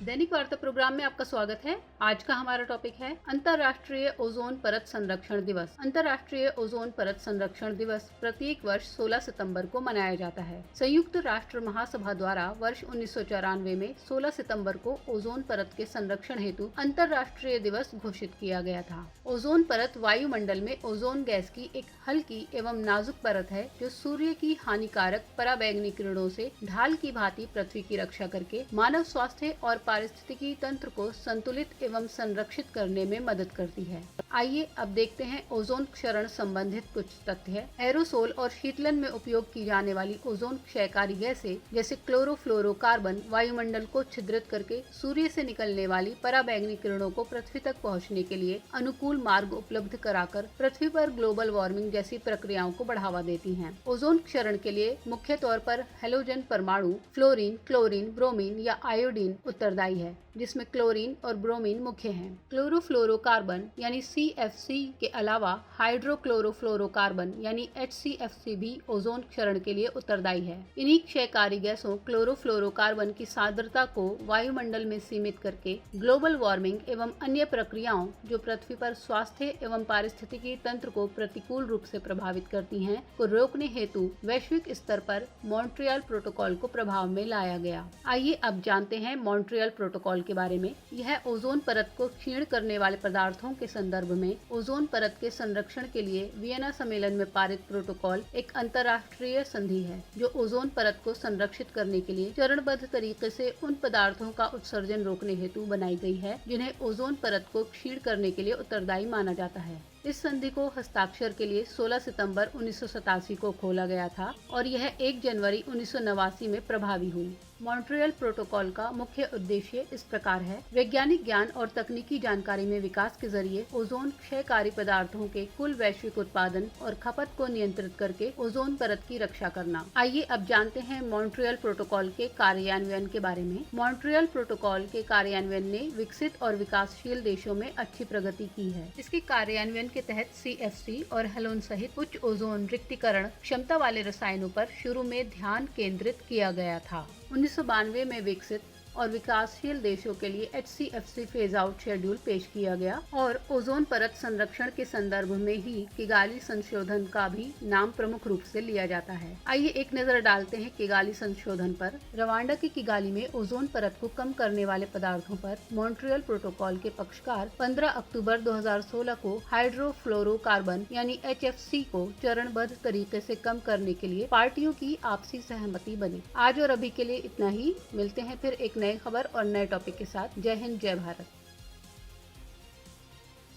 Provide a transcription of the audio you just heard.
दैनिक वार्ता प्रोग्राम में आपका स्वागत है। आज का हमारा टॉपिक है अंतर्राष्ट्रीय ओजोन परत संरक्षण दिवस। अंतर्राष्ट्रीय ओजोन परत संरक्षण दिवस प्रत्येक वर्ष 16 सितंबर को मनाया जाता है। संयुक्त राष्ट्र महासभा द्वारा वर्ष 1994 में 16 सितंबर को ओजोन परत के संरक्षण हेतु अंतर्राष्ट्रीय दिवस घोषित किया गया था। ओजोन परत वायुमंडल में ओजोन गैस की एक हल्की एवं नाजुक परत है जो सूर्य की हानिकारक पराबैंगनी किरणों से ढाल की भांति पृथ्वी की रक्षा करके मानव स्वास्थ्य और पारिस्थितिकी तंत्र को संतुलित एवं संरक्षित करने में मदद करती है। आइए अब देखते हैं ओजोन क्षरण संबंधित कुछ तथ्य। एरोसोल और शीतलन में उपयोग की जाने वाली ओजोन क्षयकारी गैसें जैसे क्लोरोफ्लोरोकार्बन वायुमंडल को छिद्रित करके सूर्य से निकलने वाली पराबैंगनी किरणों को पृथ्वी तक पहुंचने के लिए अनुकूल मार्ग उपलब्ध कराकर पृथ्वी पर ग्लोबल वार्मिंग जैसी प्रक्रियाओं को बढ़ावा देती हैं। ओजोन क्षरण के लिए मुख्य तौर पर हेलोजन परमाणु फ्लोरीन, क्लोरीन, ब्रोमीन या आयोडीन उत्तरदायी है, जिसमें क्लोरीन और ब्रोमीन मुख्य हैं। क्लोरोफ्लोरोकार्बन यानी CFC के अलावा हाइड्रोक्लोरोफ्लोरोकार्बन यानी HCFC भी ओजोन क्षरण के लिए उत्तरदायी है। इन्हीं क्षयकारी गैसों क्लोरोफ्लोरोकार्बन की सांद्रता को वायुमंडल में सीमित करके ग्लोबल वार्मिंग एवं अन्य प्रक्रियाओं जो पृथ्वी पर स्वास्थ्य एवं पारिस्थितिकी तंत्र को प्रतिकूल रूप से प्रभावित करती हैं को रोकने हेतु वैश्विक स्तर पर मॉन्ट्रियल प्रोटोकॉल को प्रभाव में लाया गया। आइए अब जानते हैं मॉन्ट्रियल प्रोटोकॉल के बारे में। यह ओजोन परत को क्षीण करने वाले पदार्थों के संदर्भ में ओजोन परत के संरक्षण के लिए वियना सम्मेलन में पारित प्रोटोकॉल एक अंतर्राष्ट्रीय संधि है जो ओजोन परत को संरक्षित करने के लिए चरणबद्ध तरीके से उन पदार्थों का उत्सर्जन रोकने हेतु बनाई गई है जिन्हें ओजोन परत को क्षीण करने के लिए उत्तरदायी माना जाता है। इस संधि को हस्ताक्षर के लिए 16 सितंबर 1987 को खोला गया था और यह 1 जनवरी 1989 में प्रभावी हुई। मॉन्ट्रियल प्रोटोकॉल का मुख्य उद्देश्य इस प्रकार है: वैज्ञानिक ज्ञान और तकनीकी जानकारी में विकास के जरिए ओजोन क्षयकारी पदार्थों के कुल वैश्विक उत्पादन और खपत को नियंत्रित करके ओजोन परत की रक्षा करना। आइए अब जानते हैं मॉन्ट्रियल प्रोटोकॉल के कार्यान्वयन के बारे में। मॉन्ट्रियल प्रोटोकॉल के कार्यान्वयन ने विकसित और विकासशील देशों में अच्छी प्रगति की है। इसके कार्यान्वयन के तहत CFC और हेलोन सहित उच्च ओजोन रिक्तीकरण क्षमता वाले रसायनों पर शुरू में ध्यान केंद्रित किया गया था। 1992 में विकसित और विकासशील देशों के लिए HCFC फेज आउट शेड्यूल पेश किया गया और ओजोन परत संरक्षण के संदर्भ में ही किगाली संशोधन का भी नाम प्रमुख रूप से लिया जाता है। आइए एक नजर डालते हैं किगाली संशोधन पर। रवांडा की किगाली में ओजोन परत को कम करने वाले पदार्थों पर मॉन्ट्रियल प्रोटोकॉल के पक्षकार 15 अक्टूबर 2016 को हाइड्रोफ्लोरोकार्बन यानी HFC को चरणबद्ध तरीके से कम करने के लिए पार्टियों की आपसी सहमति बनी। आज और अभी के लिए इतना ही। मिलते हैं फिर एक नई खबर और नए टॉपिक के साथ। जय हिंद, जय भारत।